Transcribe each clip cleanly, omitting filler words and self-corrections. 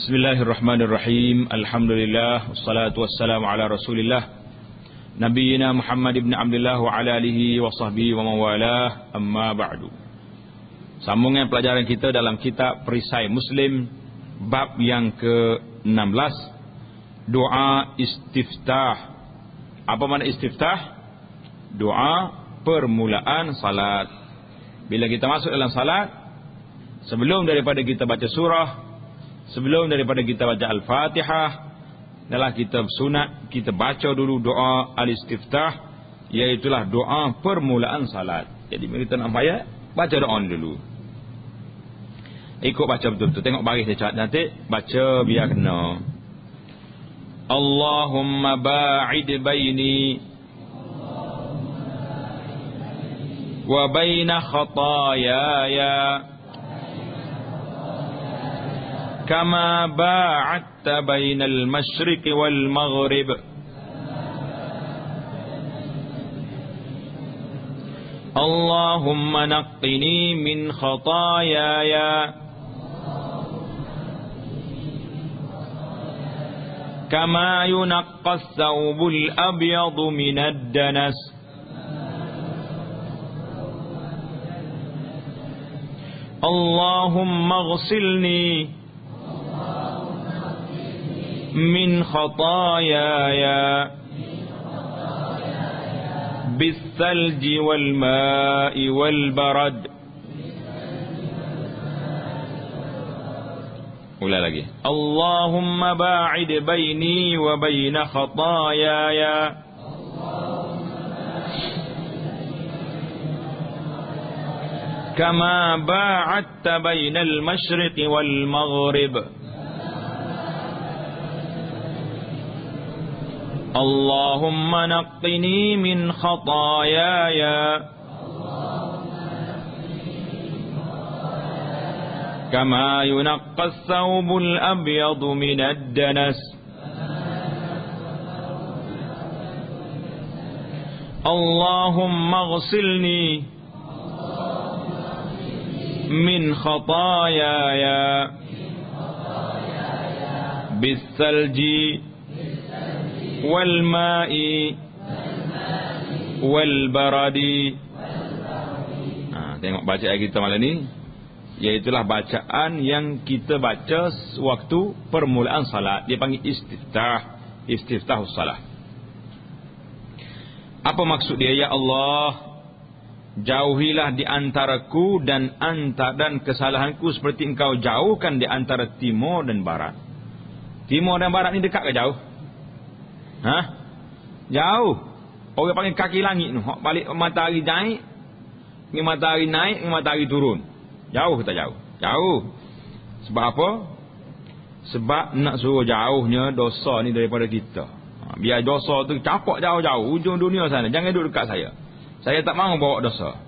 Bismillahirrahmanirrahim. Alhamdulillah wassalatu wassalamu ala Rasulillah Nabiyyina Muhammad ibn Abdullah wa ala alihi wa sahbihi wa mawalah. Amma ba'du. Sambungan pelajaran kita dalam kitab Perisai Muslim bab yang ke-16, doa istiftah. Apa makna istiftah? Doa permulaan salat. Bila kita masuk dalam salat, sebelum daripada kita baca surah, sebelum daripada kita baca Al-Fatihah, adalah kita sunat kita baca dulu doa al-istiftah, iaitulah doa permulaan salat. Jadi bila kita nak bayar, baca doa dulu. Ikut baca betul-betul. Tengok baris dia cat nanti, baca biar kena. Allahumma ba'id baini wa baina khataayaya كما باعدت بين المشرق والمغرب اللهم نقني من خطاياي كما ينقى الثوب الأبيض من الدنس اللهم اغسلني من خطاياي بالثلج والماء والبرد. Ulang lagi. Allahumma ba'id baini wa baina khataayaya kama ba'adta bainal masyriqi wal maghrib. اللهم نقني من خطاياي كما ينقى الثوب الأبيض من الدنس اللهم اغسلني من خطاياي بالثلج والماء والبرد. Tengok bacaan kita malam ni, iaitulah bacaan yang kita baca waktu permulaan salat. Dia panggil istiftahus salat. Apa maksud dia? Ya Allah, jauhilah di antaraku dan kesalahanku seperti engkau jauhkan di antara timur dan barat. Timur dan barat ni dekat ke jauh? Jauh. Orang panggil kaki langit tu. Balik matahari naik, ni matahari naik, ni matahari turun. Jauh ke tak jauh? Jauh. Sebab apa? Sebab nak suruh jauhnya dosa ni daripada kita. Biar dosa tu capak jauh-jauh, ujung dunia sana. Jangan duduk dekat saya. Saya tak mahu bawa dosa.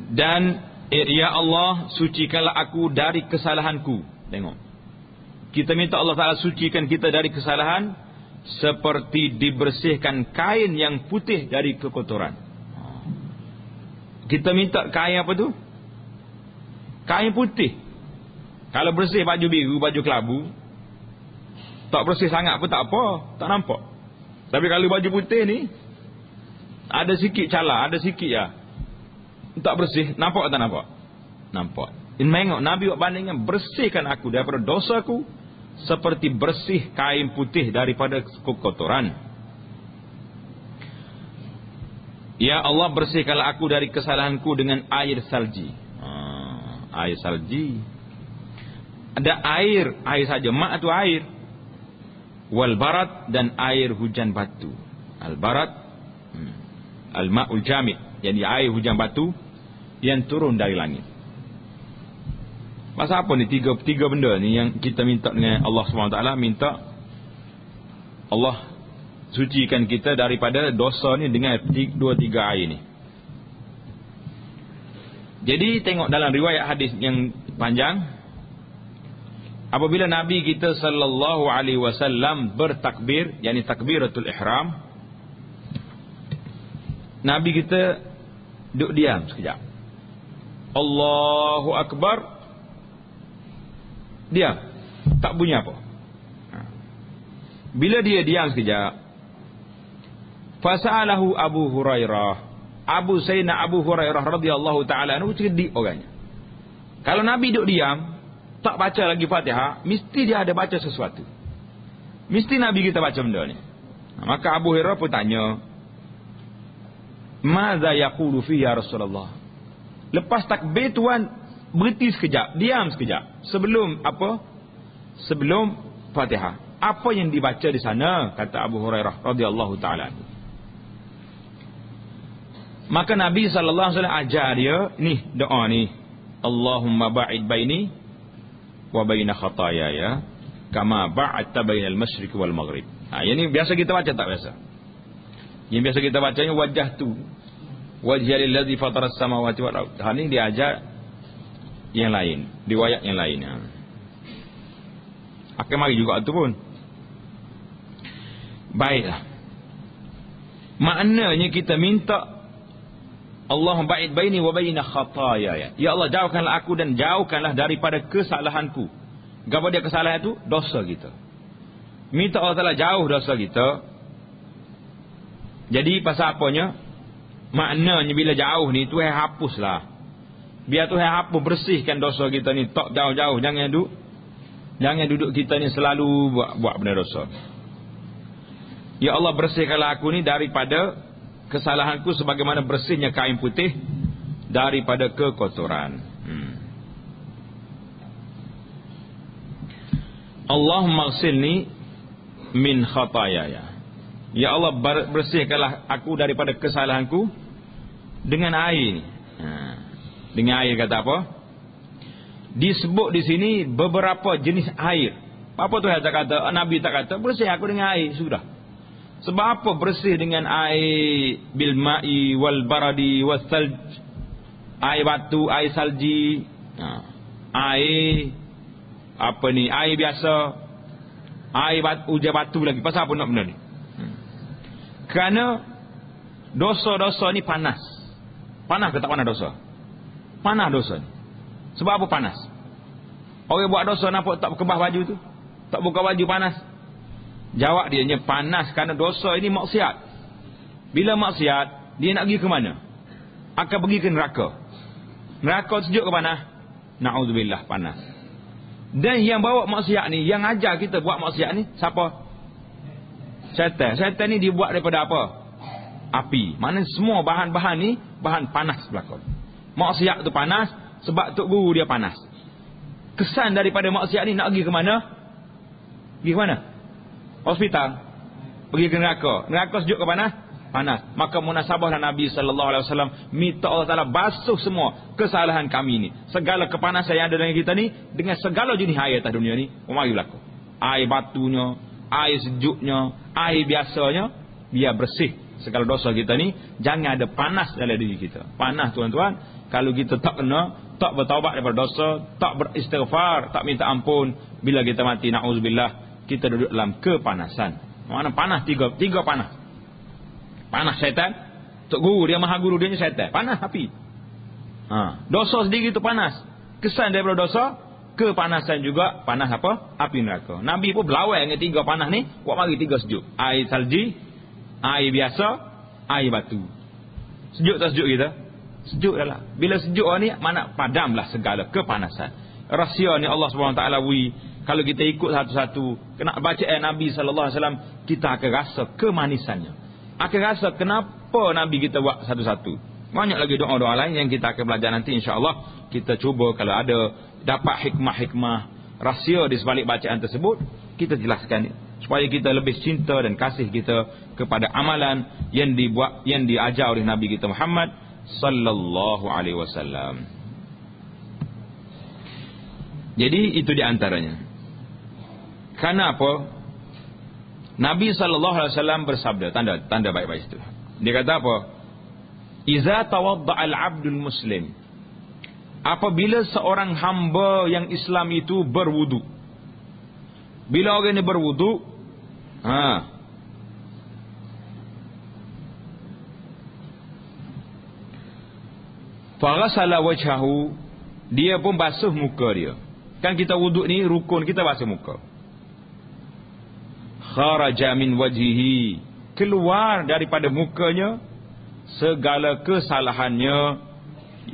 Dan ya Allah, sucikanlah aku dari kesalahanku. Tengok. Kita minta Allah Ta'ala sucikan kita dari kesalahan seperti dibersihkan kain yang putih dari kekotoran. Kita minta kain apa tu? Kain putih. Kalau bersih baju biru, baju kelabu, tak bersih sangat pun tak apa, tak nampak. Tapi kalau baju putih ni ada sikit cala, ada sikit ya, tak bersih, nampak tak nampak? Nampak. Tengok Nabi buat bandingkan, bersihkan aku daripada dosaku seperti bersih kain putih daripada kekotoran. Ya Allah, bersihkanlah aku dari kesalahanku dengan air salji. Air salji. Ada air saja, mak tu air. Wal barat, dan air hujan batu. Al barat, al ma'ul jamid, jadi air hujan batu yang turun dari langit. Pasal apa ni tiga benda ni yang kita minta dengan Allah SWT? Minta Allah sucikan kita daripada dosa ni dengan 2-3 air ni. Jadi tengok dalam riwayat hadis yang panjang, apabila Nabi kita sallallahu alaihi wasallam bertakbir, yakni takbiratul ihram, Nabi kita duduk diam sekejap. Allahu Akbar, diam, tak bunyi apa. Bila dia diam sekejap, fasa'alahu Abu Hurairah, Sayyidina Abu Hurairah radhiyallahu ta'ala anhu cerdik orangnya. Kalau Nabi duduk diam, tak baca lagi Fatihah, mesti dia ada baca sesuatu. Mesti Nabi kita baca benda ni. Maka Abu Hurairah pun tanya, "Madza yaqulu fi ya Rasulullah?" Lepas takbir tuan berhenti sekejap, diam sekejap. Sebelum apa? Sebelum Fatihah. Apa yang dibaca di sana? Kata Abu Hurairah radhiyallahu taala. Maka Nabi sallallahu alaihi wasallam ajar dia ni doa ni. Allahumma ba'id baini wa baina khataayaya kama ba'adta bainal masyriq wal maghrib. Yang ni biasa kita baca tak biasa? Yang biasa kita bacanya wajah tu. Wajhal ladzi fataras samawati wal ardh. Ini diajar yang lain, riwayat yang lain. Akan mari juga tu pun. Baiklah. Maknanya kita minta Allahumma ba'id baini wa baina khataaya. Ya Allah, jauhkanlah aku dan jauhkanlah daripada kesalahanku. Apa dia kesalahan itu? Dosa kita. Minta Allah Ta'ala jauh dosa kita. Jadi pasal apanya? Maknanya bila jauh ni Tuhan hapuslah. Biar Tuhan hapus, bersihkan dosa kita ni. Tak jauh-jauh, jangan duduk kita ni selalu buat benda dosa. Ya Allah, bersihkanlah aku ni daripada kesalahanku sebagaimana bersihnya kain putih daripada kekotoran. Allahumma ghsilni min khataayaya. Ya Allah, bersihkanlah aku daripada kesalahanku dengan air. Dengan air kata apa? Disebut di sini beberapa jenis air. Apa tu yang kata? Nabi tak kata bersih aku dengan air, sudah. Sebab apa bersih dengan air bil ma'i wal baradi was salj? Air batu, air salji, air apa ni? Air biasa, air batu, hujan batu lagi. Pasal apa nak benda ni? Kerana dosa-dosa ni panas. Panas ke tak panas dosa? Panas dosa ni. Sebab apa panas? Orang buat dosa nampak tak kebah baju tu, tak buka baju panas. Jawab dia panas kerana dosa ini maksiat. Bila maksiat, dia nak pergi ke mana? Akan pergi ke neraka. Neraka sejuk ke panas? Na'udzubillah, panas. Dan yang bawa maksiat ni, yang ajar kita buat maksiat ni, siapa? Syaitan. Syaitan ni dibuat daripada apa? Api. Mana semua bahan-bahan ni bahan panas berlaku. Maksiat tu panas sebab tok guru dia panas. Kesan daripada maksiat ni nak pergi ke mana? Pergi ke mana? Hospital. Pergi ke neraka. Neraka sejuk ke panas? Panas. Maka munasabahlah Nabi sallallahu alaihi wasallam minta Allah Taala basuh semua kesalahan kami ni. Segala kepanasan yang ada dalam kita ni dengan segala jenis air atas dunia ni, mari berlaku. Air batunya, air sejuknya, air biasanya, biar bersih segala dosa kita ni. Jangan ada panas dalam diri kita. Panas tuan-tuan, kalau kita tak kena, tak bertaubat daripada dosa, tak beristighfar, tak minta ampun, bila kita mati na'udzubillah, kita duduk dalam kepanasan. Mana panas? Tiga panas. Panas syaitan. Tok guru dia, maha guru dia syaitan. Panas api. Dosa sendiri tu panas. Kesan daripada dosa, kepanasan juga panas apa? Api neraka. Nabi pun berlawan dengan tiga panas ni, buat mari tiga sejuk. Air salji, air biasa, air batu. Sejuk tak sejuk kita? Sejuk dah lah. Bila sejuk ni, mana padamlah segala kepanasan. Rahsia ni Allah SWT beri. Kalau kita ikut satu-satu, kena baca Nabi SAW, kita akan rasa kemanisannya. Akan rasa kenapa Nabi kita buat satu-satu. Banyak lagi doa-doa lain yang kita akan belajar nanti, insya-Allah. Kita cuba kalau ada dapat hikmah-hikmah rahsia di sebalik bacaan tersebut, kita jelaskan supaya kita lebih cinta dan kasih kita kepada amalan yang dibuat, yang diajar oleh Nabi kita Muhammad sallallahu alaihi wasallam. Jadi itu di antaranya. Karena apa? Nabi sallallahu alaihi wasallam bersabda, tanda baik-baik itu. Dia kata apa? Iza tawadda'al 'abdul muslim. Apabila seorang hamba yang Islam itu berwudu. Bila orang ini berwudu, Faghasala wajhahu, dia pun basuh muka dia. Kan kita wuduk ni rukun kita basuh muka. Kharaja min wajhihi, keluar daripada mukanya segala kesalahannya.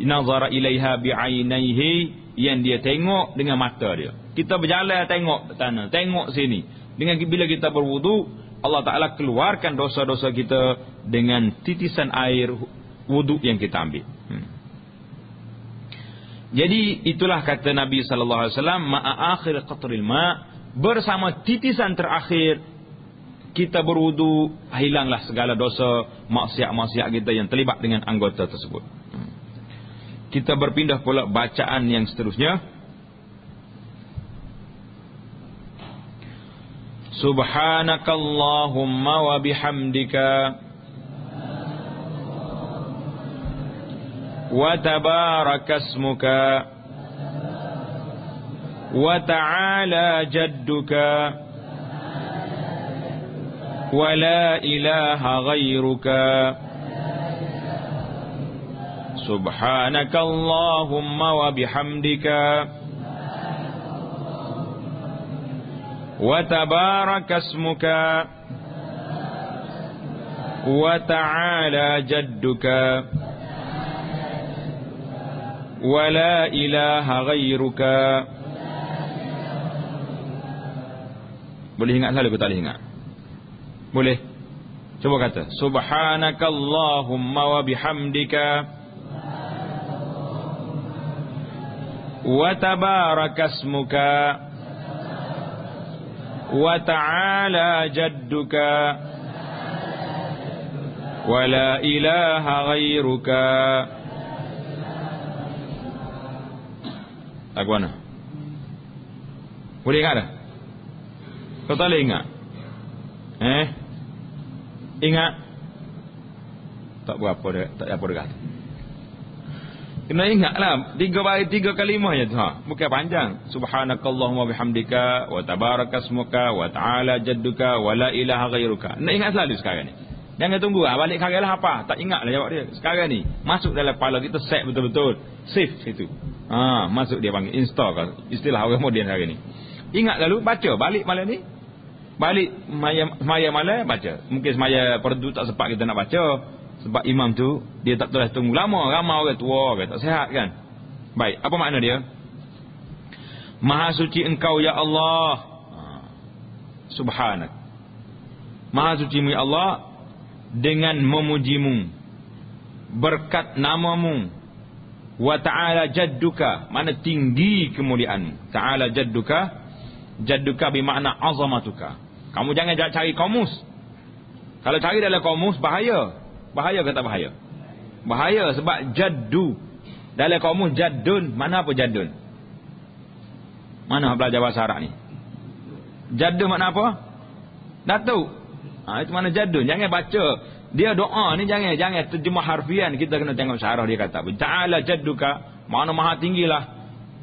Nazara ilaiha bi'ainaihi, yang dia tengok dengan mata dia. Kita berjalan tengok tanah, tengok sini. Dengan bila kita berwuduk, Allah Ta'ala keluarkan dosa-dosa kita dengan titisan air wuduk yang kita ambil. Jadi itulah kata Nabi sallallahu alaihi wasallam, ma'a akhir qatril ma', bersama titisan terakhir kita berwudu, hilanglah segala dosa maksiat-maksiat kita yang terlibat dengan anggota tersebut. Kita berpindah pula bacaan yang seterusnya. Subhanakallahumma wa bihamdika wa tabarakasmuka wa ta'ala jadduka wa la ilaha ghairuka. Subhanakallahumma wa bihamdika wa tabarakasmuka wa ta'ala jadduka wa la ilaha ghairuka. Boleh ingat selalu ke tak boleh ingat? Boleh? Cuba kata Subhanakallahumma wa bihamdika wa tabarakasmuka wa ta'ala jadduka wa la ilaha ghairuka. Lagu mana? Boleh ingat dah? Kau tak boleh ingat? Ingat? Tak berapa dah, tak apa dah. Kena ingatlah 3 kalimah je tu. Bukan panjang. Subhanakallahumma bihamdika wa tabarakasmuka wa ta'ala jadduka wa la ilaha ghairuka. Nak ingat selalu sekarang ni. Jangan tunggu balik karang lah apa. Tak ingatlah jawab dia. Sekarang ni masuk dalam kepala kita, set betul-betul. Save situ. Masuk dia panggil install kan. Istilah orang moden hari ni. Ingat lalu baca balik malam ni. Balik semaya malam baca. Mungkin semaya perdu tak sempat kita nak baca. Sebab imam tu dia tak boleh tunggu lama. Ramai orang tua, orang tak sihat kan. Baik, apa makna dia? Maha suci engkau ya Allah. Subhanak. Maha suci mu ya Allah, dengan memujimu, berkat namamu. Wa ta'ala jadduka, mana tinggi kemuliaanmu. Ta'ala jadduka, jadduka bermakna azamatuka. Kamu jangan cari kamus. Kalau cari dalam kamus bahaya. Bahaya ke tak bahaya? Bahaya sebab jaddu dalam kamus jaddun. Mana apa jaddun? Mana belajar bahasa Arab ni? Jaddu makna apa? Datuk. Itu mana jaddun. Jangan baca dia doa ni, jangan terjemah harfian. Kita kena tengok syarah dia kata apa. Ta'ala jadduka, makna maha tinggilah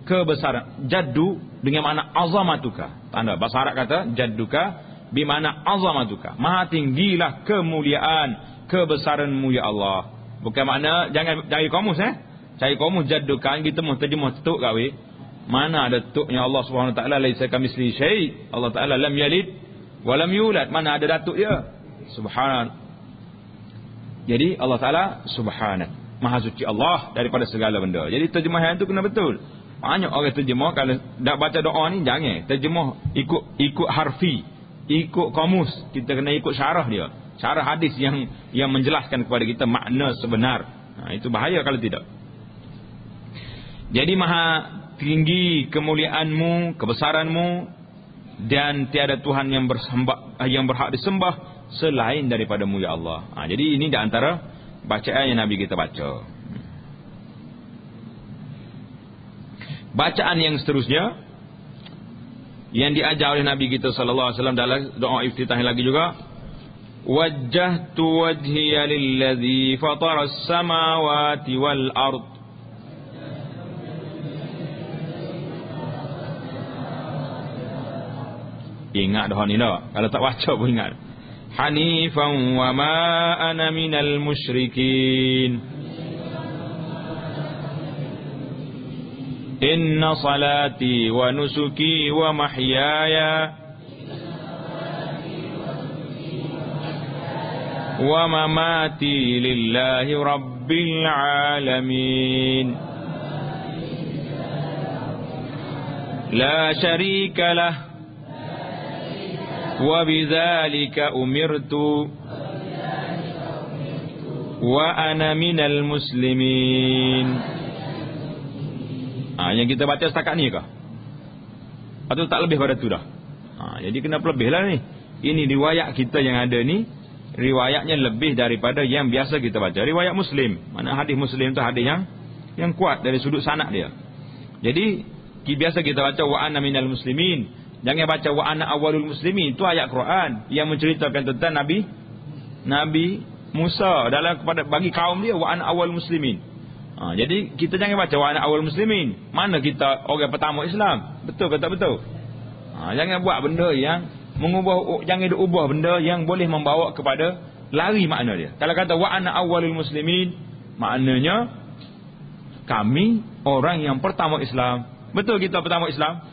kebesaran. Jaddu dengan makna azamatuka. Tanda bahasa Arab kata jadduka bermakna azamatuka. Maha tinggilah kemuliaan, kebesaranmu ya Allah. Bukan makna jangan cari kamus cari kamus jaddukan kita terjemah tuk gawe. Mana ada tuknya Allah Subhanahu wa taala, laisa kamitsli syai'. Allah Taala lam yalid wa lam yulad. Mana ada datuk dia? Subhanallah. Jadi Allah Taala subhanahu, maha suci Allah daripada segala benda. Jadi terjemahan itu kena betul. Banyak orang terjemah kalau nak baca doa ni jangan terjemah ikut harfi, ikut kamus. Kita kena ikut syarah dia. Syarah hadis yang menjelaskan kepada kita makna sebenar. Itu bahaya kalau tidak. Jadi maha tinggi kemuliaanmu, kebesaranmu, dan tiada Tuhan yang berhak disembah selain daripadamu ya Allah. Jadi ini di antara bacaan yang Nabi kita baca. Bacaan yang seterusnya yang diajar oleh Nabi kita sallallahu alaihi wasallam dalam doa iftitah lagi juga. Wajjahtu wajhiya lilladzi fatara as-samawati wal ard. Ingat dah ni dah. Kalau tak baca pun ingat. Hanifan wa ma ana minal musyrikin. Inna salati wa nusuki wa mahyaya wa mamati lillahi rabbil alamin. La syarika lah wa bidzalika umirtu wa ana minal muslimin. Yang kita baca setakat ni kah? Atau tak lebih pada tu dah? Jadi kena lebih lah ni. Ini riwayat kita yang ada ni, riwayatnya lebih daripada yang biasa kita baca. Riwayat Muslim. Mana hadis Muslim tu hadis yang kuat dari sudut sanad dia. Jadi biasa kita baca wa ana minal muslimin. Jangan baca wa ana awwalul muslimin. Itu ayat Quran yang menceritakan tentang Nabi Musa dalam kepada bagi kaum dia wa ana awwalul muslimin. Jadi kita jangan baca wa ana awwalul muslimin. Mana kita orang pertama Islam? Betul ke tak betul? Jangan buat benda yang mengubah, jangan diubah benda yang boleh membawa kepada lari makna dia. Kalau kata wa ana awwalul muslimin, maknanya kami orang yang pertama Islam. Betul kita pertama Islam?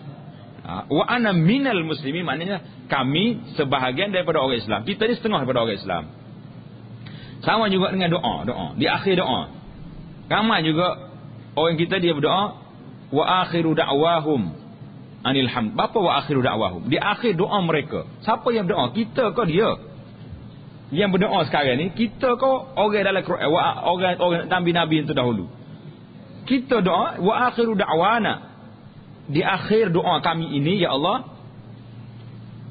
Wa ana minal muslimin, maknanya kami sebahagian daripada orang Islam. Kita ni setengah daripada orang Islam. Sama juga dengan doa. Di akhir doa, ramai juga orang kita dia berdoa wa akhiru da'wahum anil hamd. Apa wa akhiru da'wahum? Di akhir doa mereka, siapa yang berdoa? Kita ke dia? Yang berdoa sekarang ni kita ke orang dalam Quran, orang nabi-nabi yang terdahulu? Kita doa wa akhiru da'wana, di akhir doa kami ini ya Allah,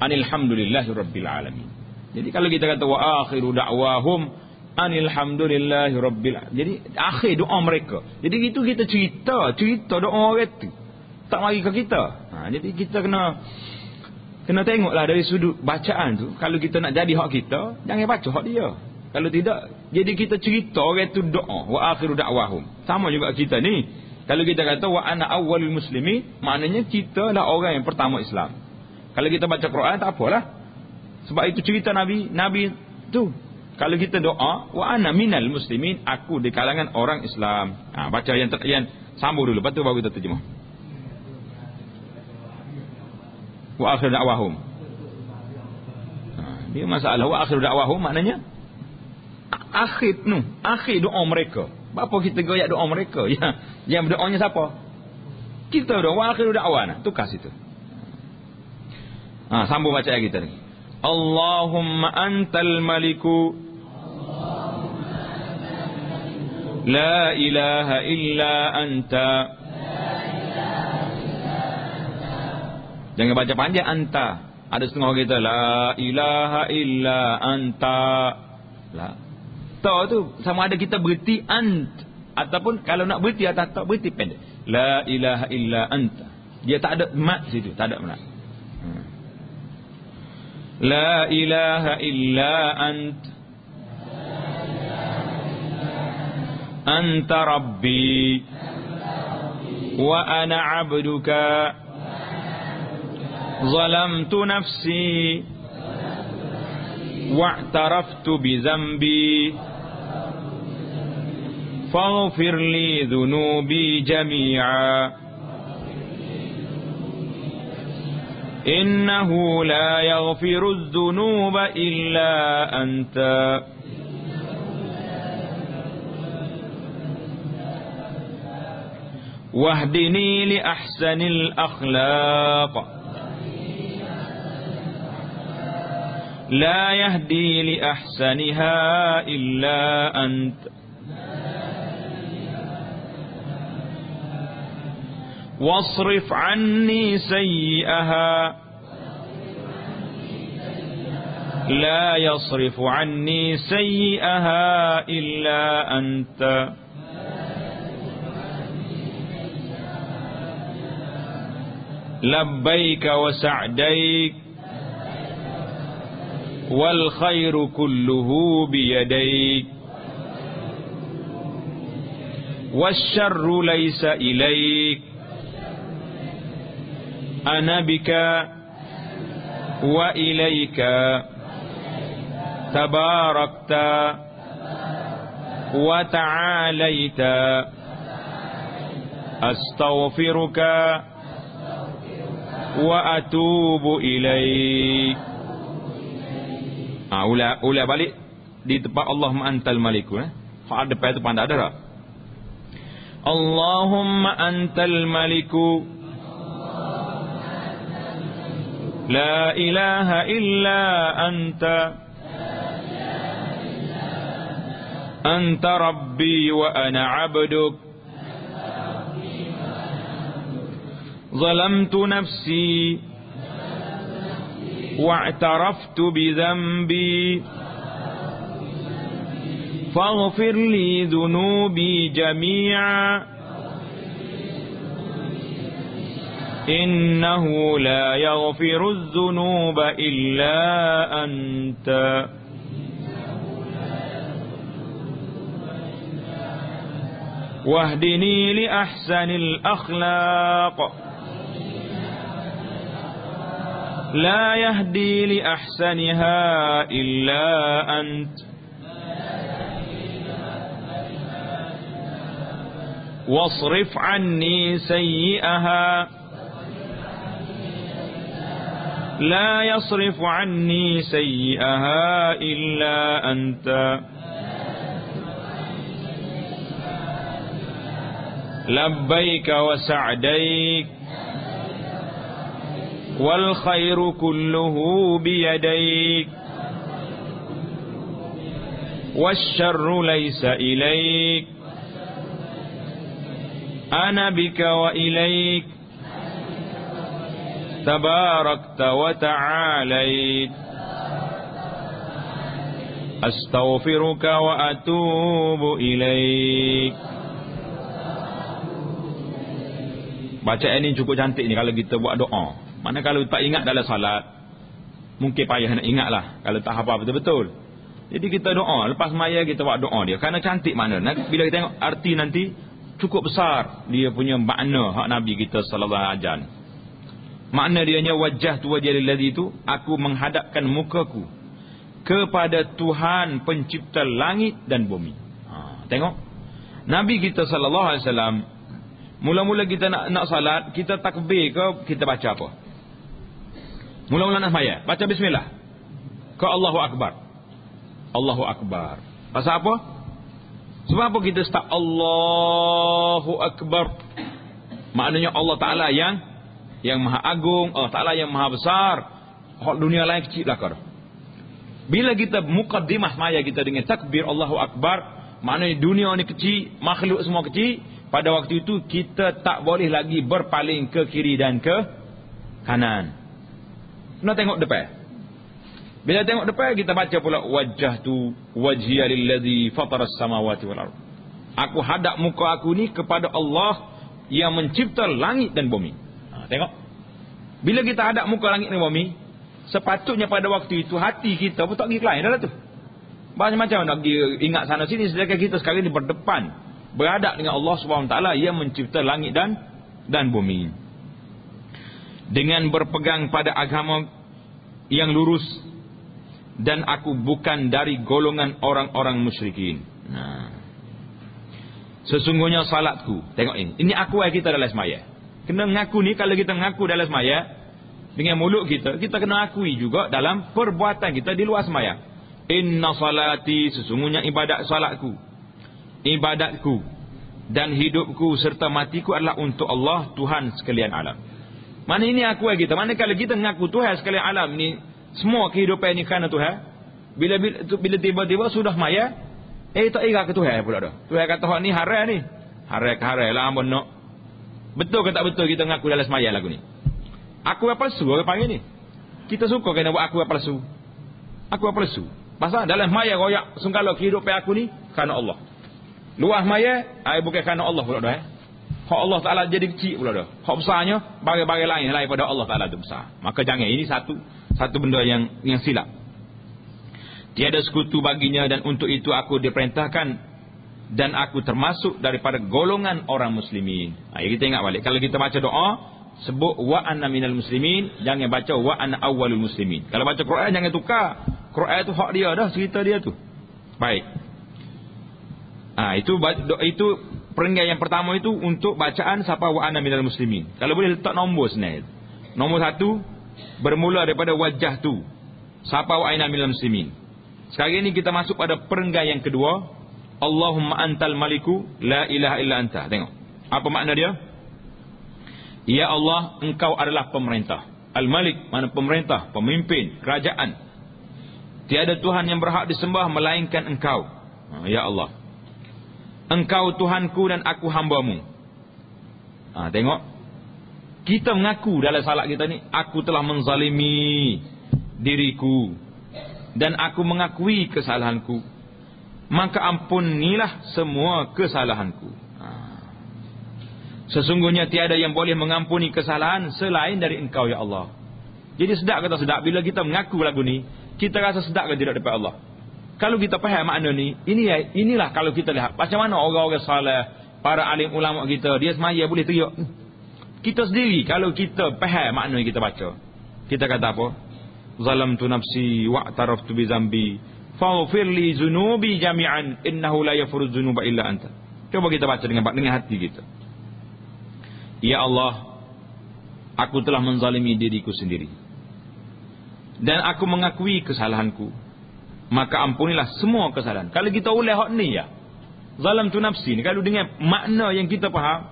anil hamdulillahi rabbil alamin. Jadi kalau kita kata wa akhiru da'wahum anil hamdulillahi rabbil alamin, jadi akhir doa mereka. Jadi itu kita cerita doa orang tu, tak mari ke kita. Jadi kita kena tengoklah dari sudut bacaan tu. Kalau kita nak jadi hak kita, jangan baca hak dia. Kalau tidak, jadi kita cerita orang tu doa wa akhiru da'wahum. Sama juga kita ni, kalau kita kata wa ana awwalul muslimin, maknanya kita lah orang yang pertama Islam. Kalau kita baca Quran tak apalah, sebab itu cerita Nabi tu. Kalau kita doa wa ana minal muslimin, aku di kalangan orang Islam. Baca yang sambung dulu, lepas tu baru kita terjemah. Wa akhiru da'wahum. Dia masalah wa akhiru da'wahum maknanya akhir doa mereka. Apa kita goyak doa mereka? Yang berdoanya siapa? Kita doa wa akhiru da'wana. Tukar situ. Sambung baca ayat kita ni. Allahumma antal maliku la ilaha illa anta. Jangan baca panjang anta. Ada setengah orang kita la ilaha illa anta. Ta tu sama ada kita berhenti ant, ataupun kalau nak berhenti atas tak berhenti pendek. La ilaha illa anta. Dia tak ada mat situ, tak ada mat. La ilaha illa ant. Anta rabbi wa ana 'abduka. Zalamtu nafsi wa'taraftu bi dhanbi. Faghfir li dhunubi jami'a. Innahu la yaghfiru dhunuba illa anta. Wahdini li ahsanil akhlaq. La yahdi li ahsaniha illa anta. واصرف عني سيئها لا يصرف عني سيئها إلا أنت لبيك وسعديك والخير كله بيديك والشر ليس إليك أنا بك وإليك تباركت وتعاليت astaghfiruka wa atubu ilaik. Ulah balik di tempat Allahumma antal maliku. Hak depan itu pandai ada tak? Allahumma antal maliku la ilaha illa anta anta rabbi wa ana abduk zalamtu nafsi wa'taraftu bidhanbi faghfir li dhunubi jami'a innahu la yaghfiru dhunuba illa anta wahdini li ahsanil akhlaq la yahdi li ahsaniha illa ant wasrif anni sayyi'aha لا يصرف عني سيئها إلا أنت لبيك وسعديك والخير كله بيديك والشر ليس إليك أنا بك وإليك tabarakta wa ta'alait astaghfiruka wa atubu ilaik. Bacaan ini cukup cantik ni kalau kita buat doa. Mana kalau tak ingat dalam salat, mungkin payah nak ingat lah kalau tak hafal betul-betul. Jadi kita doa, lepas maya kita buat doa dia. Kerana cantik mana. Bila kita tengok arti nanti, cukup besar dia punya makna hak Nabi kita sallallahu alaihi wasallam. Makna dianya wajah tu wajah lillazi itu, aku menghadapkan mukaku kepada Tuhan pencipta langit dan bumi. Tengok. Nabi kita sallallahu alaihi wasallam, mula-mula kita nak salat, kita takbir ke kita baca apa? Mula-mula nak sembahyang, baca bismillah. Ke Allahu akbar. Allahu akbar. Pasal apa? Sebab apa kita start Allahu akbar? Maknanya Allah Taala yang maha agung, Allah Ta'ala yang maha besar. Hak dunia lain kecil belakang. Bila kita muqaddimah maya kita dengan takbir Allahu Akbar, maknanya dunia ni kecil, makhluk semua kecil. Pada waktu itu kita tak boleh lagi berpaling ke kiri dan ke kanan. Kena tengok depan. Bila tengok depan kita baca pula wajjahtu wajhiya lillazi fataras samawati wal ardh. Aku hadap muka aku ni kepada Allah yang mencipta langit dan bumi. Tengok. Bila kita hadap muka langit dan bumi, sepatutnya pada waktu itu hati kita pun tak pergi ke lain dah tu. Macam-macam nak pergi ingat sana sini, sedangkan kita sekarang ini berdepan, berhadap dengan Allah SWT yang mencipta langit dan bumi. Dengan berpegang pada agama yang lurus, dan aku bukan dari golongan orang-orang musyrikin. Sesungguhnya salatku, tengok ini aku kita dalam semaya. Kena mengaku ni, kalau kita mengaku dalam semaya dengan mulut kita kena akui juga dalam perbuatan kita di luar semaya. Inna salati, sesungguhnya ibadatku dan hidupku serta matiku adalah untuk Allah, Tuhan sekalian alam. Mana ini aku kita. Mana kalau kita mengaku Tuhan sekalian alam ni, semua kehidupan ni kerana Tuhan. Bila tiba-tiba sudah maya, tak ingat ke Tuhan pula dah. Tuhan kata hak ni haram ni. Haram ke haram lah ampun nak. Betul ke tak betul kita mengaku dalam semaya lagu ni? Aku apa palsu orang panggil ni. Kita suka kena buat aku apa palsu. Aku apa palsu. Pasal dalam semaya royak sungkala kehidupan aku ni kerana Allah. Luar semaya bukan kerana Allah pula dah. Hak Allah Taala jadi kecil pula dah. Hak besarnya bagai-bagai lain pada Allah Taala tu besar. Maka jangan, ini satu benda yang silap. Tiada sekutu baginya dan untuk itu aku diperintahkan dan aku termasuk daripada golongan orang muslimin. Kita ingat balik. Kalau kita baca doa, sebut wa anna minal muslimin, jangan baca wa anna awwalul muslimin. Kalau baca Quran jangan tukar. Quran tu hak dia dah, cerita dia tu. Baik. Itu Perenggan yang pertama itu untuk bacaan sapa wa ana minal muslimin. Kalau boleh letak nombor sebenarnya. Nombor 1 bermula daripada wajah tu. Sapa wa ana minal muslimin. Sekarang ini kita masuk pada perenggan yang kedua. Allahumma antal maliku la ilaha illa anta. Tengok. Apa makna dia? Ya Allah, engkau adalah pemerintah. Al-Malik, mana pemerintah, pemimpin, kerajaan. Tiada Tuhan yang berhak disembah melainkan engkau. Ya Allah. Engkau Tuhanku dan aku hambamu. Tengok. Kita mengaku dalam salat kita ni, aku telah menzalimi diriku. Dan aku mengakui kesalahanku. Maka ampunilah semua kesalahanku. Sesungguhnya tiada yang boleh mengampuni kesalahan selain dari engkau ya Allah. Jadi sedap kata sedap bila kita mengaku lagu ni, kita rasa sedap ke tidak daripada Allah. Kalau kita faham makna ni, inilah kalau kita lihat macam mana orang-orang saleh, para alim ulama kita, dia semaya boleh teriak. Kita sendiri kalau kita faham makna yang kita baca, kita kata apa? Zalamtu nafsi wa'taraftu bi zambi faghfir li zunubi jami'an innahu la yaghfiru dzunuba illa anta. Coba kita baca dengan hati kita. Ya Allah, aku telah menzalimi diriku sendiri. Dan aku mengakui kesalahanku. Maka ampunilah semua kesalahan. Kalau kita ulai hak ni ya. Zalamtu nafsi ni. Kalau dengan makna yang kita faham,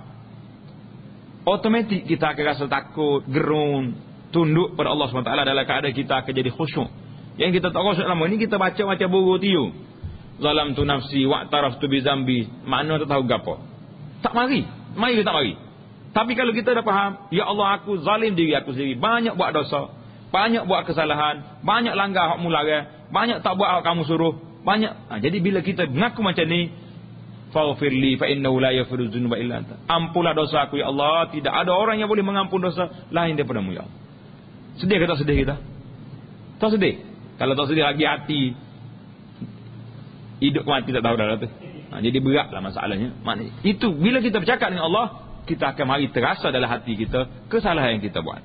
automatik kita akan rasa takut, gerun, tunduk pada Allah SWT dalam keadaan kita akan jadi khusyuk. Yang kita tak khusyuk lama ni, kita baca macam buruk tiu. Zalamtu nafsi wa'taraftu bi zambi. Makna tak tahu gapo. Tak mari. Mari ke tak mari. Tapi kalau kita dah faham, ya Allah aku zalim diri aku sendiri. Banyak buat dosa. Banyak buat kesalahan. Banyak langgar hak mularang. Banyak tak buat hak kamu suruh. Banyak. Jadi bila kita mengaku macam ni, faghfirli fa innahu la yaghfiru dzunuba illa anta. Ampunlah dosa aku ya Allah. Tidak ada orang yang boleh mengampun dosa lain daripada-Mu ya Allah. Sedih ke tak sedih kita? Tak sedih. Kalau tak sedih lagi hati hidup mati tak tahu dah tu. Jadi beratlah masalahnya. Maknanya itu bila kita bercakap dengan Allah, kita akan mari terasa dalam hati kita kesalahan yang kita buat.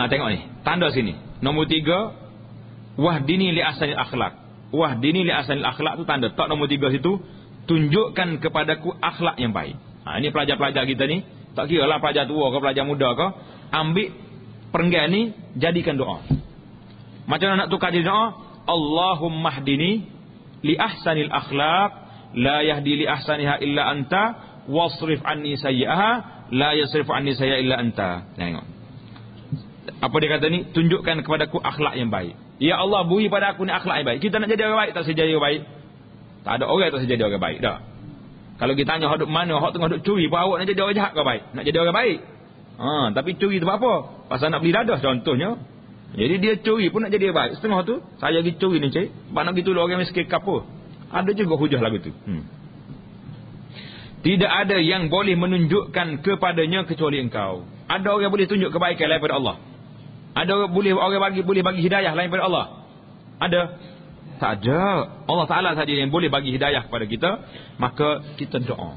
Tengok ni, tanda sini. Nombor 3, wahdini li ahsanil akhlak. Wahdini li ahsanil akhlak tu tanda. Tak nombor 3 situ, tunjukkan kepadaku akhlak yang baik. Ini pelajar-pelajar kita ni, tak kira lah pelajar tua ke pelajar muda ke, ambil perenggan ni, jadikan doa. Macam mana nak tukar jadi doa? Allahumma hdini li ahsanil akhlak. La yahdi li ahsaniha illa anta wasrif anni sayyi'aha la yasrifu anni sayyi'a illa anta. Tengok. Apa dia kata ni? Tunjukkan kepadaku akhlak yang baik. Ya Allah, beri pada aku ni akhlak yang baik. Kita nak jadi orang baik tak jadi orang baik. Tak ada orang tak jadi orang baik dah. Kalau kita tanya hak mana, hak tengah duk curi, pun awak nak jadi orang jahat ke baik? Nak jadi orang baik. Tapi curi tu apa? Pasal nak beli dadah contohnya. Jadi dia curi pun nak jadi orang baik. Setengah tu saya pergi curi ni cik. Sebab nak pergi tolong orang miskin ke apa? Ada juga hujah lagu tu. Tidak ada yang boleh menunjukkan kepadanya kecuali engkau. Ada orang boleh tunjuk kebaikan lain daripada Allah? Ada orang boleh bagi hidayah lain daripada Allah? Ada? Tak ada. Allah Ta'ala saja yang boleh bagi hidayah kepada kita. Maka kita doa.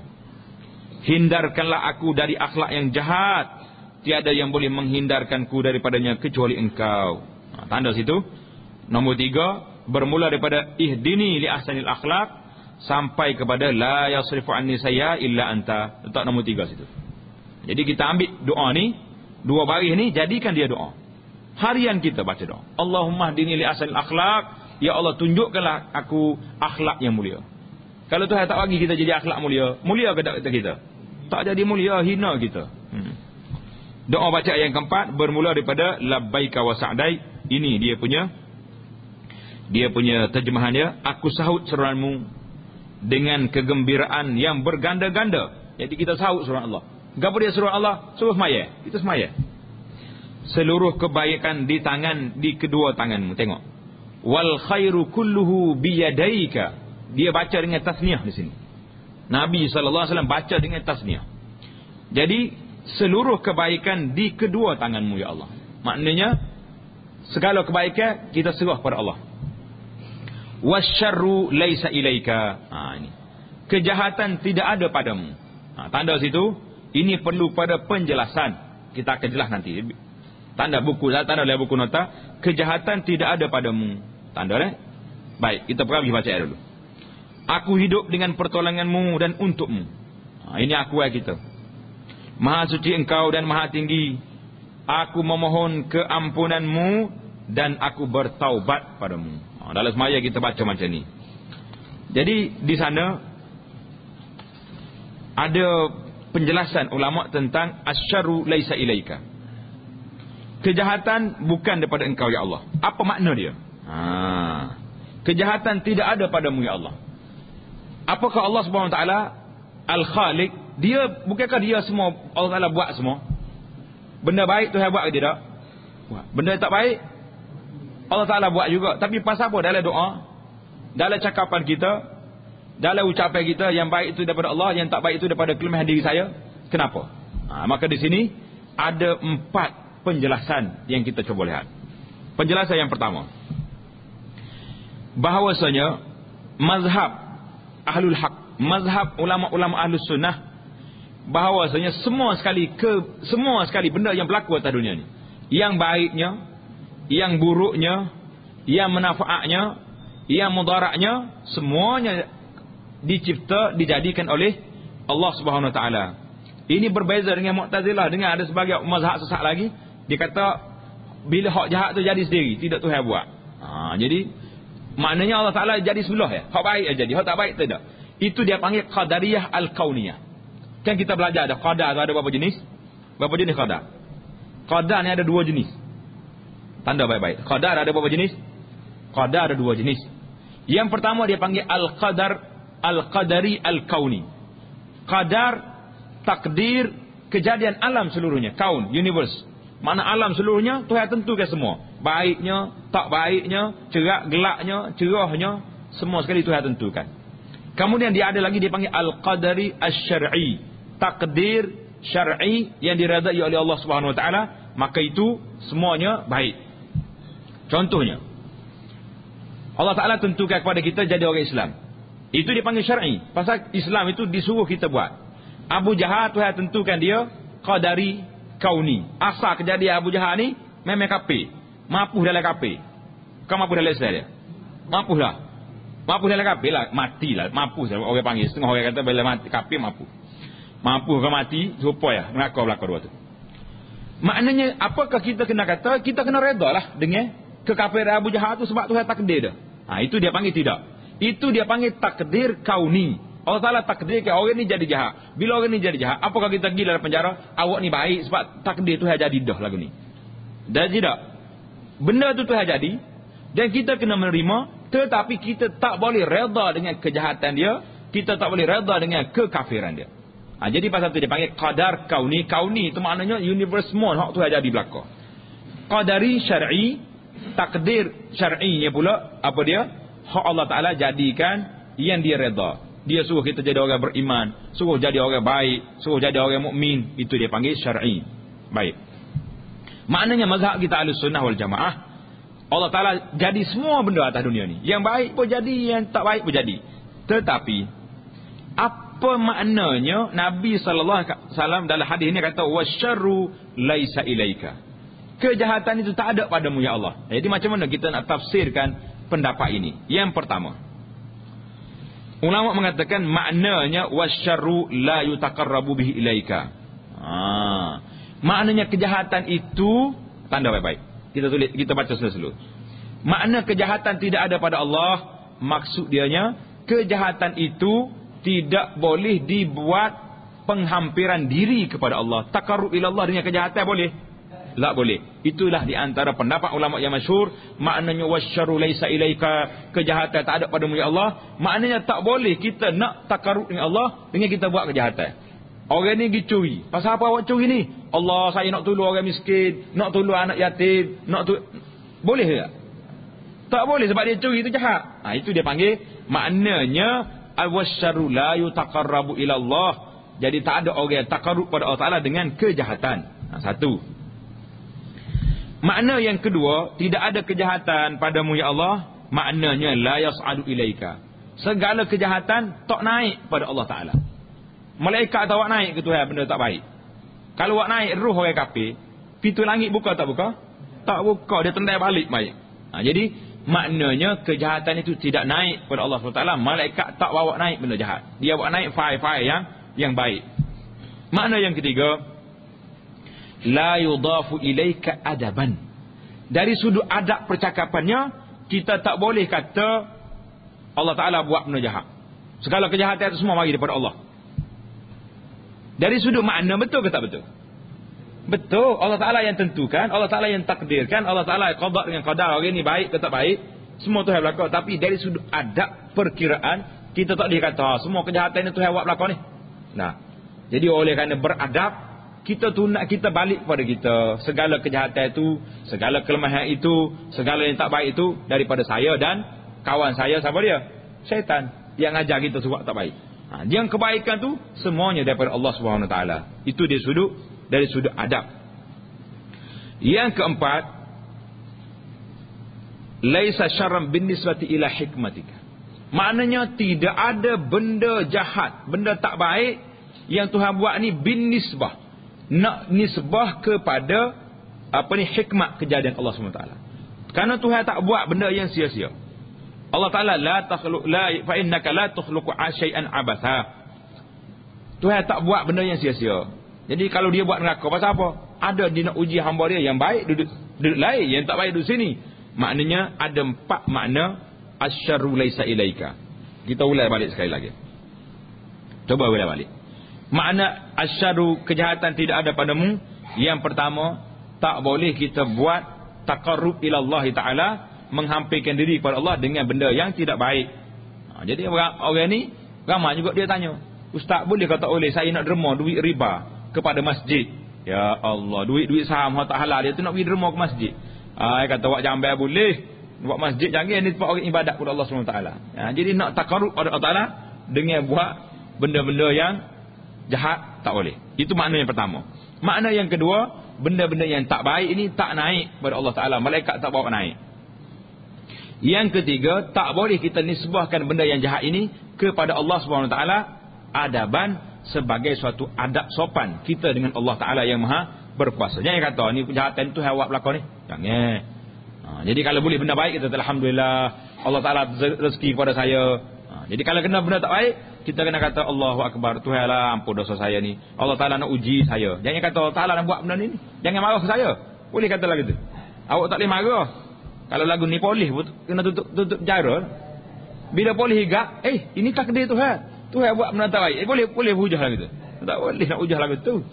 Hindarkanlah aku dari akhlak yang jahat. Tiada yang boleh menghindarkanku daripadanya kecuali engkau. Tanda situ. Nombor 3. Bermula daripada ihdini li ahsanil akhlak sampai kepada la yasrifu anni sayya illa anta. Letak nombor 3 situ. Jadi kita ambil doa ni, 2 baris ni, jadikan dia doa. Harian kita baca doa. Allahumma hdini li ahsanil akhlak. Ya Allah, tunjukkanlah aku akhlak yang mulia. Kalau Tuhan tak bagi kita jadi akhlak mulia, mulia ke tak kita? Tak jadi mulia, hina kita. Doa baca yang keempat bermula daripada labbaika wa sa'dai. Ini dia punya terjemahan dia. Aku sahut seruanmu dengan kegembiraan yang berganda-ganda. Jadi kita sahut seruan Allah. Gapo dia seruan Allah? Suruh semaya. Kita semaya. Seluruh kebaikan di kedua tanganmu. Tengok. Wal khairu kulluhu biyadaika. Dia baca dengan tasniah di sini. Nabi SAW baca dengan tasniah. Jadi seluruh kebaikan di kedua tanganmu ya Allah. Maknanya segala kebaikan kita serah pada Allah. Wasyarru laisa ilaika. Ini. Kejahatan tidak ada padamu. Tanda situ, ini perlu pada penjelasan. Kita akan jelas nanti. Tanda dalam buku nota, kejahatan tidak ada padamu. Tanda Baik, kita pergi baca ayat dulu. Aku hidup dengan pertolonganmu dan untukmu. Ini akuai kita. Maha suci engkau dan maha tinggi. Aku memohon keampunanmu dan aku bertaubat padamu. Dalam semaya kita baca macam ni. Jadi di sana ada penjelasan ulama tentang asyarru laisa ilaika. Kejahatan bukan daripada engkau ya Allah. Apa makna dia? Kejahatan tidak ada padamu ya Allah. Apakah Allah Subhanahu Wa Taala Al-Khaliq? Dia bukankah dia semua Allah Taala buat semua? Benda baik Tuhan buat ke tidak? Buat. Benda tak baik Allah Taala buat juga. Tapi pasal apa? Dalam doa, dalam cakapan kita, dalam ucapan kita, yang baik itu daripada Allah, yang tak baik itu daripada kelemahan diri saya. Kenapa? Maka di sini ada 4 penjelasan yang kita cuba lihat. Penjelasan yang pertama, bahawasanya mazhab Ahlul Haq, mazhab ulama-ulama Ahlus Sunnah, bahawasanya semua sekali benda yang berlaku atas dunia ni, yang baiknya, yang buruknya, yang manfaatnya, yang mudaratnya, semuanya dicipta, dijadikan oleh Allah Subhanahu Wa Taala. Ini berbeza dengan Mu'tazilah, dengan ada sebagai mazhab sesat lagi, dia kata bila hak jahat tu jadi sendiri, tidak Tuhan buat. Jadi maknanya Allah Taala jadi sebelah ya. Hak baik aja jadi, hak tak baik tidak. Itu dia panggil qadariyah al-kauniyah. Kan kita belajar ada qadar tu ada berapa jenis? Berapa jenis qadar? Qadar ni ada 2 jenis. Tanda baik-baik. Qadar ada berapa jenis? Qadar ada 2 jenis. Yang pertama dia panggil al-qadar al-qadari al-kauni. Qadar takdir kejadian alam seluruhnya, kaun, universe. Mana alam seluruhnya Tuhan tentukan semua. Baiknya, tak baiknya, cerak gelapnya, cerahnya, semua sekali Tuhan tentukan. Kemudian dia ada lagi dia panggil al-qadari asy-syar'i. Takdir syar'i yang diredai oleh Allah Subhanahu Wa Taala, maka itu semuanya baik. Contohnya, Allah Taala tentukan kepada kita jadi orang Islam. Itu dipanggil syar'i. Pasal Islam itu disuruh kita buat. Abu Jahal Tuhan tentukan dia qadari kauni. Asal kejadian Abu Jahal ni memang kafir. Mampu dalam kafir. Kau mampu dalam Islam dia? Mampu lah. Mampu dalam kafir lah. Matilah. Mampu lah. Orang panggil. Setengah orang kata bila mati kafir mampu. Mampu kau mati. Supaya melakar belakar dua tu. Maknanya apakah kita kena kata? Kita kena reda lah dengan kekafiran Abu Jahal tu sebab Tuhan takdir dah. Itu dia panggil tidak. Itu dia panggil takdir kauni. Allah Ta'ala takdir ke orang ni jadi jahat. Bila orang ni jadi jahat, apakah kita pergi dalam penjara? Awak ni baik sebab takdir Tuhan jadi dah lagu ni. Dan tidak. Benda tu Tuhan jadi. Dan kita kena menerima. Tetapi kita tak boleh reda dengan kejahatan dia. Kita tak boleh reda dengan kekafiran dia. Jadi pasal tu dia panggil qadar kauni. Kauni itu maknanya universe semua hak Tuhan jadi belakang. Qadari syar'i. Takdir syar'inya pula. Apa dia? Hak Allah Ta'ala jadikan yang dia reda. Dia suruh kita jadi orang beriman, suruh jadi orang baik, suruh jadi orang mukmin. Itu dia panggil syar'i. Baik. Maknanya mazhab kita Ahlus Sunnah wal Jamaah, Allah Ta'ala jadi semua benda atas dunia ni. Yang baik pun jadi, yang tak baik pun jadi. Tetapi apa maknanya Nabi SAW dalam hadis ini kata wasyarru laisa ilaika. Kejahatan itu tak ada padamu ya Allah. Jadi macam mana kita nak tafsirkan pendapat ini? Yang pertama, ulama mengatakan maknanya wasyarru la yutaqarrabu bihi ilaika. Maknanya kejahatan itu, tanda baik-baik. Kita tulis, kita baca selalu. Makna kejahatan tidak ada pada Allah, maksud dianya kejahatan itu tidak boleh dibuat penghampiran diri kepada Allah. Taqarrub ila Allah dengan kejahatan boleh? Tak boleh. Itulah di antara pendapat ulama yang masyhur. Maknanya wasyarru laisa ilaika, kejahatan tak ada padamu ya Allah. Maknanya tak boleh kita nak takarrub dengan Allah dengan kita buat kejahatan. Orang ni pergi curi. Pasal apa awak curi ni? Allah, saya nak tolong orang miskin, nak tolong anak yatim, boleh tak? Tak boleh sebab dia curi, itu jahat. Itu dia panggil maknanya wasyarru la yutaqarrabu ila Allah. Jadi tak ada orang yang takarrub pada Allah Taala dengan kejahatan. Satu. Makna yang kedua, tidak ada kejahatan padamu ya Allah, maknanya la yas'adu ilaika. Segala kejahatan tak naik pada Allah Taala. Malaikat tak naik ke Tuhan benda tak baik. Kalau awak naik roh orang kafir, pintu langit buka tak buka? Tak buka, dia tendai balik baik. Jadi maknanya kejahatan itu tidak naik kepada Allah SWT. Malaikat tak bawa naik benda jahat, dia bawa naik file-file yang baik. Makna yang ketiga, la yudafu ilaika adaban. Dari sudut adab percakapannya, kita tak boleh kata Allah Ta'ala buat benda jahat. Segala kejahatan itu semua mari daripada Allah. Dari sudut makna, betul ke tak betul? Betul. Allah Ta'ala yang tentukan, Allah Ta'ala yang takdirkan, Allah Ta'ala qada dengan qadar. Orang ni baik ke tak baik, semua Tuhan berlaku. Tapi dari sudut adab perkiraan, kita tak boleh kata semua kejahatan itu Tuhan buat berlaku ni. Nah, jadi oleh kerana beradab, kita tu nak kita balik kepada kita. Segala kejahatan itu, segala kelemahan itu, segala yang tak baik itu daripada saya dan kawan saya. Siapa dia? Syaitan yang ajar kita buat tak baik. Yang kebaikan tu semuanya daripada Allah Subhanahu Wa Taala. Itu dari sudut adab. Yang keempat, laisa syarran binisbati ila hikmatika. Maknanya tidak ada benda jahat, benda tak baik yang Tuhan buat ni binisbah, nak nisbah kepada hikmat kejadian Allah SWT. Kerana Tuhan tak buat benda yang sia-sia. Allah Ta'ala fa innaka la tukhluqu syai'an abatha. Tuhan tak buat benda yang sia-sia. Jadi kalau dia buat neraka, pasal apa? Ada dia nak uji hamba dia yang baik duduk lain, yang tak baik duduk sini. Maknanya ada 4 makna asyarru laisa ilaika. Kita ulang balik sekali lagi. Coba ulang balik. Makna asyarru, kejahatan tidak ada padamu. Yang pertama, tak boleh kita buat taqarrub ila Allah Ta'ala, menghampirkan diri kepada Allah dengan benda yang tidak baik. Jadi orang ni ramai juga dia tanya, Ustaz boleh kata oleh saya nak derma duit riba kepada masjid? Ya Allah, duit saham tak halal, dia tu nak pergi derma ke masjid. Dia kata buat jambai boleh, buat masjid jangan, ni tempat orang ibadat kepada Allah SWT. Jadi nak taqarrub kepada Allah Ta'ala dengan buat benda-benda yang jahat tak boleh. Itu makna yang pertama. Makna yang kedua, benda-benda yang tak baik ini tak naik kepada Allah Ta'ala, malaikat tak bawa naik. Yang ketiga, tak boleh kita nisbahkan benda yang jahat ini kepada Allah SWT adaban, sebagai suatu adab sopan kita dengan Allah Ta'ala yang maha berkuasa. Jangan kata ni kejahatan tu hawak belakang ni, jangan. Jadi kalau boleh benda baik, kita Alhamdulillah, Allah Ta'ala rezeki kepada saya. Jadi kalau kena benda tak baik, kita kena kata Allahu Akbar, Tuhan lah ampun dosa saya ni, Allah Ta'ala nak uji saya. Jangan kata Allah Ta'ala nak buat benda ni, jangan marah ke saya. Boleh kata lagu tu. Awak tak boleh marah. Kalau lagu ni polis kena tutup jara. Bila polis higak, ini takdir Tuhan, Tuhan buat benda tak baik, boleh hujah lagu tu. Tak boleh nak hujah lagu tu.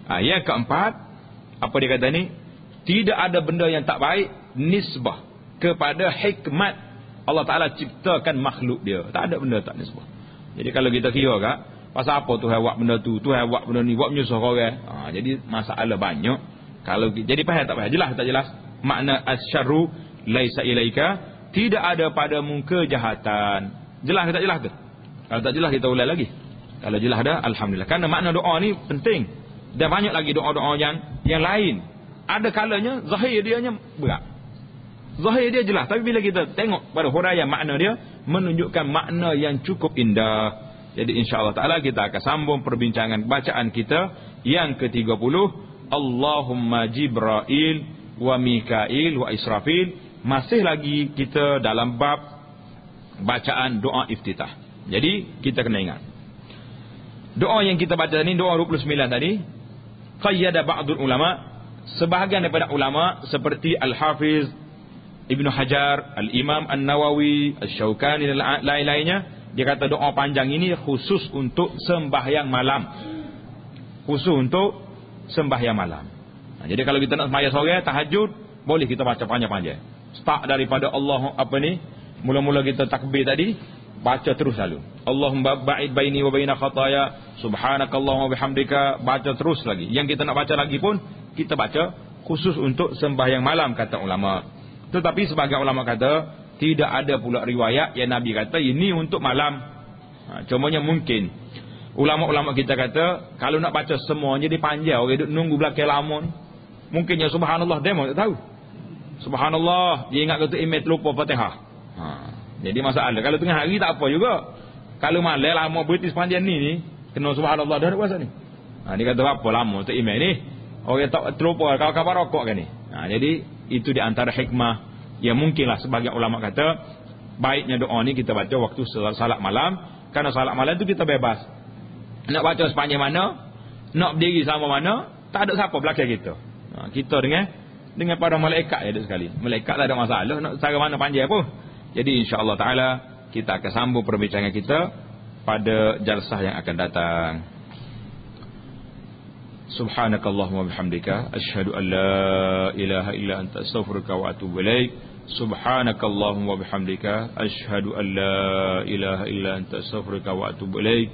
Yang keempat, apa dia kata ni, tidak ada benda yang tak baik nisbah kepada hikmat Allah Ta'ala ciptakan makhluk dia. Tak ada benda tak nisbah. Jadi kalau kita kira kak, pasal apa Tuhan buat benda tu, Tuhan buat benda ni, buat menyusah orang. Jadi masalah banyak. Kalau jadi faham tak faham, jelas tak jelas? Makna asyarru laisa ilaika, tidak ada padamu kejahatan. Jelas tak jelas tu? Kalau tak jelas kita ulang lagi. Kalau jelas dah, Alhamdulillah. Kerana makna doa ni penting. Dan banyak lagi doa-doa yang lain. Ada kalanya zahir dia berat, zahir dia jelas, tapi bila kita tengok pada huraian makna dia, menunjukkan makna yang cukup indah. Jadi insya-Allah taala kita akan sambung perbincangan bacaan kita yang ke-30, Allahumma Jibril wa Mikail wa Israfil. Masih lagi kita dalam bab bacaan doa iftitah. Jadi kita kena ingat doa yang kita baca ni, doa 29 tadi, qayyada ba'dul ulama, sebahagian daripada ulama seperti Al-Hafiz Ibn Hajar, Al-Imam An-Nawawi, Al-Shawkani dan lain-lainnya, dia kata doa panjang ini khusus untuk sembahyang malam. Khusus untuk sembahyang malam. Jadi kalau kita nak sembahyang sore, tahajud, boleh kita baca panjang-panjang. Start daripada Allah mula-mula kita takbir tadi, baca terus lalu. Allahumma ba'id baini wa baina khataya, subhanakallahumma bihamdika, baca terus lagi. Yang kita nak baca lagi pun kita baca, khusus untuk sembahyang malam kata ulama. Tetapi sebagian ulama kata tidak ada pula riwayat yang Nabi kata ini untuk malam. Cumanya mungkin ulama-ulama kita kata kalau nak baca semuanya dia panjang, orang duduk nunggu belakang lamun. Mungkinnya subhanallah demo tak tahu. Subhanallah dia ingat kata email terlupa Fatihah. Jadi masalah kalau tengah hari tak apa juga. Kalau malam lama berhenti sepanjang ni kena subhanallah dah puasa ni. Dia kata apa lama tu email ni. Orang tak terlupa kalau kabar rokok kan ni. Jadi itu di antara hikmah Ya mungkinlah sebagian ulama kata baiknya doa ni kita baca waktu salat malam, kerana salat malam tu kita bebas. Nak baca sepanjang mana, nak berdiri sama mana, tak ada siapa belakang kita. Kita dengan para malaikat ada sekali. Malaikat tak ada masalah nak cara mana panjang pun. Jadi insya-Allah taala kita akan sambung perbincangan kita pada jalsah yang akan datang. Subhanakallahumma bihamdika asyhadu an la ilaha illa anta astaghfiruka wa atubu ilaik. Subhanakallahumma bihamdika asyhadu an la ilaha illa anta astaghfiruka wa atubu ilaik.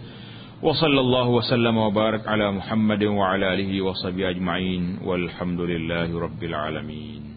Wa sallallahu wa sallama wa barak ala Muhammadin wa ala alihi wa sahbihi ajma'in walhamdulillahi rabbil alamin.